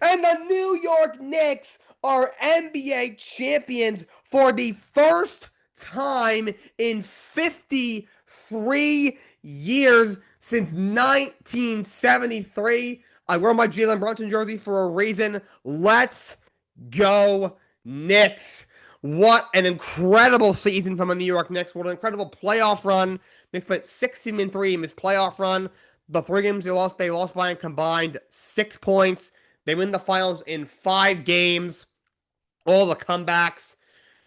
And the New York Knicks are NBA champions for the first time in 53 years since 1973. I wear my Jalen Brunson jersey for a reason. Let's go, Knicks. What an incredible season from the New York Knicks. What an incredible playoff run. Knicks went 16-3 in this playoff run. The 3 games they lost by a combined 6 points. They win the finals in 5 games. All the comebacks.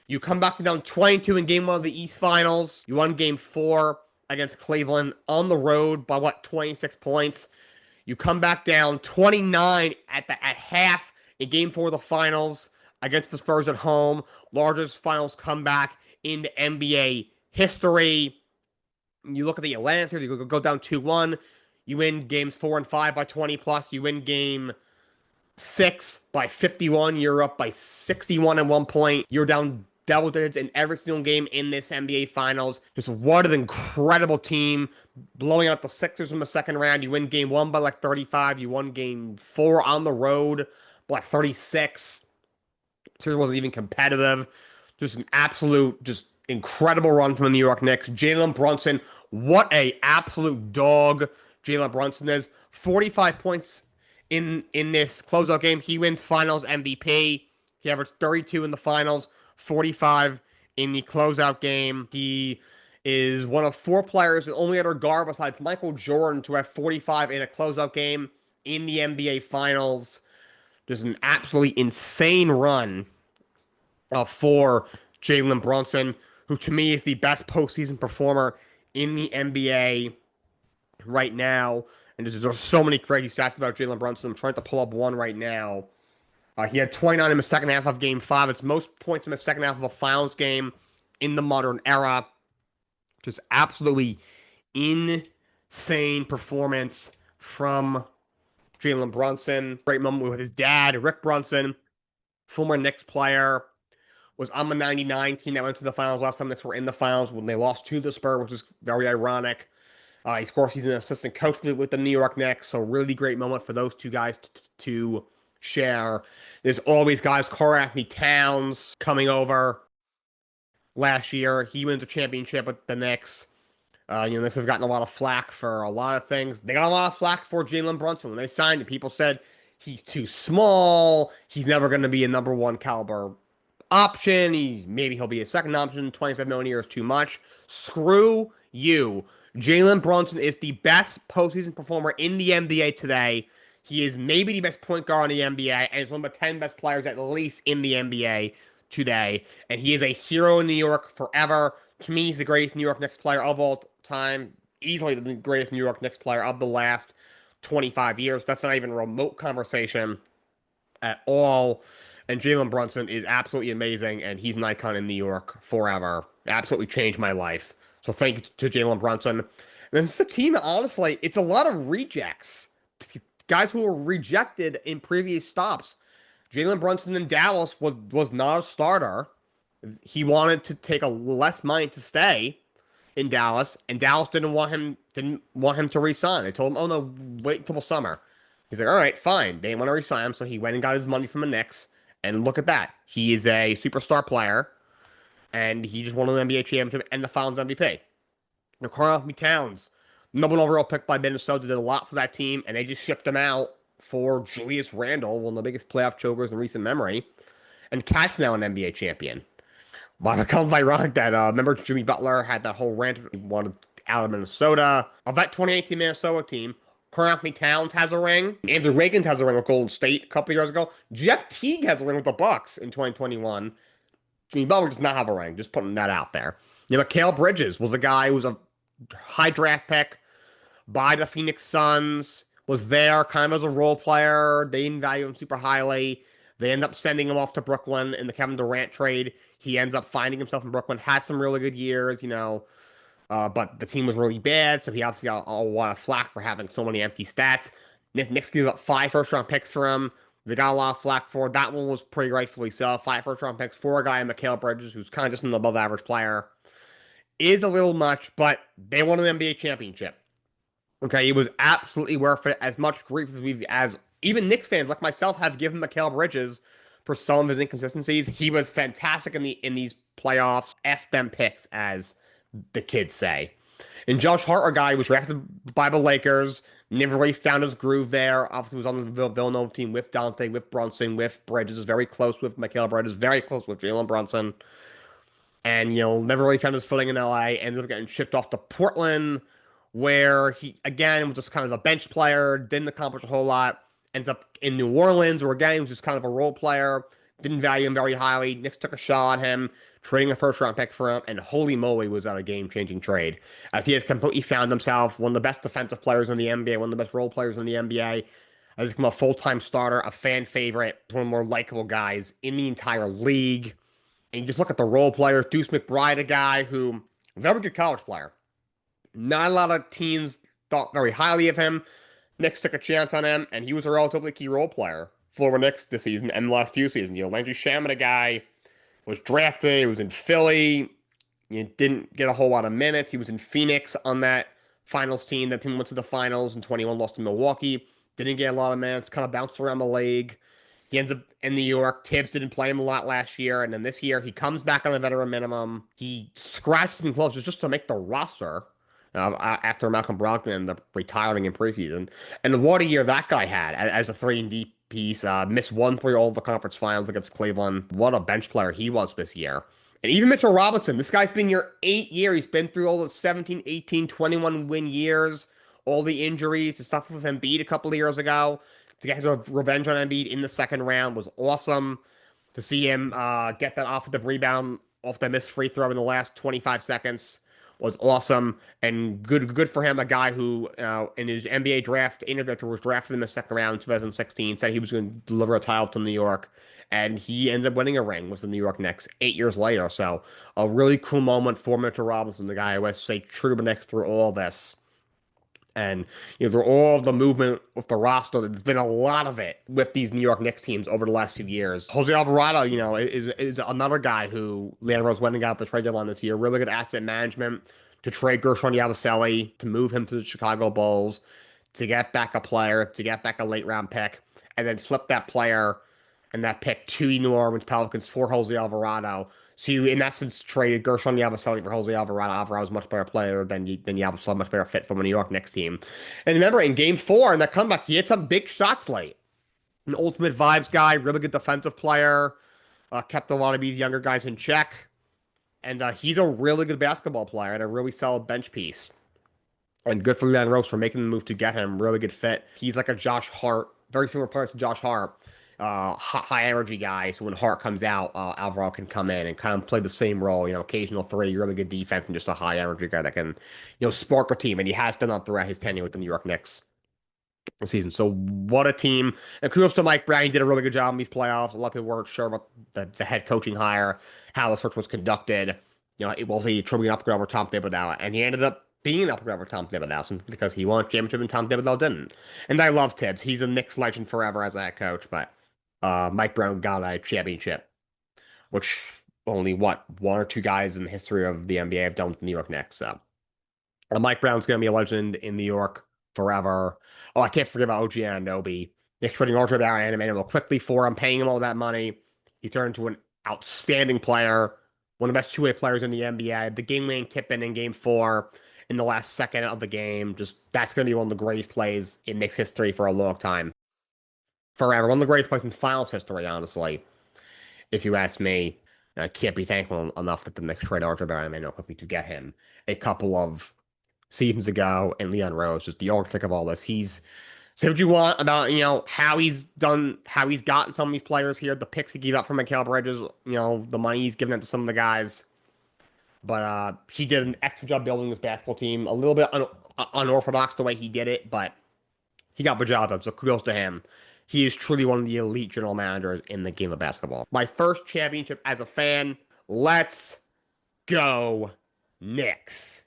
You come back from down 22 in game 1 of the East Finals. You won game 4 against Cleveland on the road by 26 points. You come back down 29 at half in game 4 of the finals against the Spurs at home. Largest finals comeback in the NBA history. You look at the Atlanta series, you go down 2-1. You win games 4 and 5 by 20 plus. You win game 6 by 51. You're up by 61 at 1 point. You're down double digits in every single game in this NBA Finals. Just what an incredible team. Blowing out the Sixers in the second round. You win game 1 by 35. You won game 4 on the road by 36. Series wasn't even competitive. Just an absolute, just incredible run from the New York Knicks. Jalen Brunson, what a absolute dog Jalen Brunson is. 45 points in this closeout game. He wins Finals MVP. He averaged 32 in the Finals, 45 in the closeout game. He is one of 4 players, and only other guard besides Michael Jordan, to have 45 in a closeout game in the NBA Finals. Just an absolutely insane run for Jalen Brunson, who to me is the best postseason performer in the NBA right now. And there's so many crazy stats about Jalen Brunson. I'm trying to pull up one right now. He had 29 in the second half of Game 5. It's most points in the second half of a finals game in the modern era. Just absolutely insane performance from Jalen Brunson. Great moment with his dad, Rick Brunson, former Knicks player, was on the 99 team that went to the finals last time Knicks were in the finals when they lost to the Spurs, which is very ironic. Of course, he's an assistant coach with the New York Knicks, so really great moment for those two guys to share. There's always guys, Karl-Anthony Towns coming over last year. He wins a championship with the Knicks. Knicks have gotten a lot of flack for a lot of things. They got a lot of flack for Jalen Brunson. When they signed him, people said he's too small. He's never going to be a number 1 caliber option. Maybe he'll be a second option. 27 million a year is too much. Screw you. Jalen Brunson is the best postseason performer in the NBA today. He is maybe the best point guard in the NBA, and is one of the 10 best players at least in the NBA today. And he is a hero in New York forever. To me, he's the greatest New York Knicks player of all time. Easily the greatest New York Knicks player of the last 25 years. That's not even a remote conversation at all. And Jalen Brunson is absolutely amazing, and he's an icon in New York forever. Absolutely changed my life. So thank you to Jalen Brunson. And this is a team, honestly, it's a lot of rejects. Guys who were rejected in previous stops. Jalen Brunson in Dallas was not a starter. He wanted to take a less money to stay in Dallas, and Dallas didn't want him to resign. They told him, "Oh no, wait until the summer." He's like, "All right, fine." They didn't want to resign him, so he went and got his money from the Knicks. And look at that, he is a superstar player, and he just won an NBA championship and the Finals MVP. Now, Karl-Anthony Towns, number 1 overall pick by Minnesota, did a lot for that team, and they just shipped him out for Julius Randle, one of the biggest playoff chokers in recent memory. And Cat's now an NBA champion. But it becomes ironic that, remember Jimmy Butler had that whole rant he wanted out of Minnesota. Of that 2018 Minnesota team, Karl-Anthony Towns has a ring. Andrew Wiggins has a ring with Golden State a couple years ago. Jeff Teague has a ring with the Bucks in 2021. Jimmy Butler does not have a ring. Just putting that out there. Mikal Bridges was a guy who was a high draft pick by the Phoenix Suns. Was there kind of as a role player. They didn't value him super highly. They end up sending him off to Brooklyn in the Kevin Durant trade. He ends up finding himself in Brooklyn. Has some really good years, but the team was really bad, so he obviously got a lot of flack for having so many empty stats. Knicks gave up 5 first-round picks for him. They got a lot of flack for it. That one was pretty rightfully so. 5 first-round picks for a guy in Mikal Bridges, who's kind of just an above-average player, is a little much, but they won an NBA championship. Okay, it was absolutely worth it. As much grief as we've, as even Knicks fans like myself have given Mikal Bridges for some of his inconsistencies. He was fantastic in these playoffs. F them picks, as the kids say. And Josh Hart, a guy who was drafted by the Lakers, never really found his groove there. Obviously, was on the Villanova team with Dante, with Brunson, with Bridges. Is very close with Mikal Bridges, very close with Jalen Brunson. And, never really found his footing in LA. Ended up getting shipped off to Portland, where he, again, was just kind of a bench player, didn't accomplish a whole lot. Ends up in New Orleans, where, again, he was just kind of a role player, didn't value him very highly. Knicks took a shot on him, trading a first-round pick for him, and holy moly, was that a game-changing trade, as he has completely found himself one of the best defensive players in the NBA, one of the best role players in the NBA, has become a full-time starter, a fan favorite, one of the more likable guys in the entire league. And you just look at the role players. Deuce McBride, a guy who, very good college player. Not a lot of teams thought very highly of him. Knicks took a chance on him, and he was a relatively key role player for the Knicks this season and the last few seasons. Landry Shamet, a guy, was drafted. He was in Philly. Didn't get a whole lot of minutes. He was in Phoenix on that finals team. That team went to the finals in 21, lost to Milwaukee. Didn't get a lot of minutes. Kind of bounced around the league. He ends up in New York. Tibbs didn't play him a lot last year. And then this year, he comes back on a veteran minimum. He scratched him close just to make the roster after Malcolm Brogdon ended up retiring in preseason. And what a year that guy had as a 3-and-D piece. Missed 1-3 all of the conference finals against Cleveland. What a bench player he was this year. And even Mitchell Robinson, this guy's been here 8 years. He's been through all the 17, 18, 21 win years, all the injuries, the stuff with Embiid a couple of years ago. To get his revenge on Embiid in the second round was awesome. To see him get that offensive rebound off the missed free throw in the last 25 seconds was awesome. And good for him, a guy who in his NBA draft interview was drafted in the second round in 2016, said he was going to deliver a title to New York. And he ends up winning a ring with the New York Knicks 8 years later. So a really cool moment for Mitchell Robinson, the guy who has stayed true to the Knicks through all this. And, through all of the movement with the roster, there's been a lot of it with these New York Knicks teams over the last few years. Jose Alvarado, is another guy who Leon Rose went and got the trade deadline this year. Really good asset management to trade Gershon Yabusele, to move him to the Chicago Bulls, to get back a player, to get back a late round pick, and then flip that player and that pick to New Orleans Pelicans for Jose Alvarado. So you, in essence, traded Gershon Yabusele for Jose Alvarado. Alvarado's a much better player than Yabusele, much better fit from a New York Knicks team. And remember, in Game 4, in that comeback, he hit some big shots late. An ultimate vibes guy, really good defensive player, kept a lot of these younger guys in check. And he's a really good basketball player and a really solid bench piece. And good for Leon Rose for making the move to get him. Really good fit. He's like a Josh Hart, very similar player to Josh Hart. High energy guy, so when Hart comes out, Alvaro can come in and kind of play the same role, occasional three, really good defense, and just a high energy guy that can, spark a team, and he has done that throughout his tenure with the New York Knicks this season. So what a team. And kudos to Mike Brown. He did a really good job in these playoffs. A lot of people weren't sure about the head coaching hire, how the search was conducted. It was a truly upgrade over Tom Thibodeau, and he ended up being an upgrade over Tom Thibodeau because he won a championship and Tom Thibodeau didn't. And I love Tibbs. He's a Knicks legend forever as a head coach, but Mike Brown got a championship, which only, one or two guys in the history of the NBA have done with the New York Knicks. So Mike Brown's going to be a legend in New York forever. Oh, I can't forget about OG Anunoby. Knicks trading RJ Barrett and Emmanuel quickly for him, paying him all that money. He turned into an outstanding player, one of the best two-way players in the NBA. The game-winning tip-in Game 4 in the last second of the game. That's going to be one of the greatest plays in Knicks history for a long time. Forever. One of the greatest plays in finals history, honestly, if you ask me. I can't be thankful enough that the Knicks trade RJ Barrett and Emmanuel quickly to get him a couple of seasons ago, and Leon Rose, just the architect of all this. Say what you want about, how he's gotten some of these players here, the picks he gave up for Mikal Bridges, the money he's given it to some of the guys. But he did an excellent job building this basketball team. A little bit unorthodox the way he did it, but he got the job done, so kudos to him. He is truly one of the elite general managers in the game of basketball. My first championship as a fan. Let's go Knicks.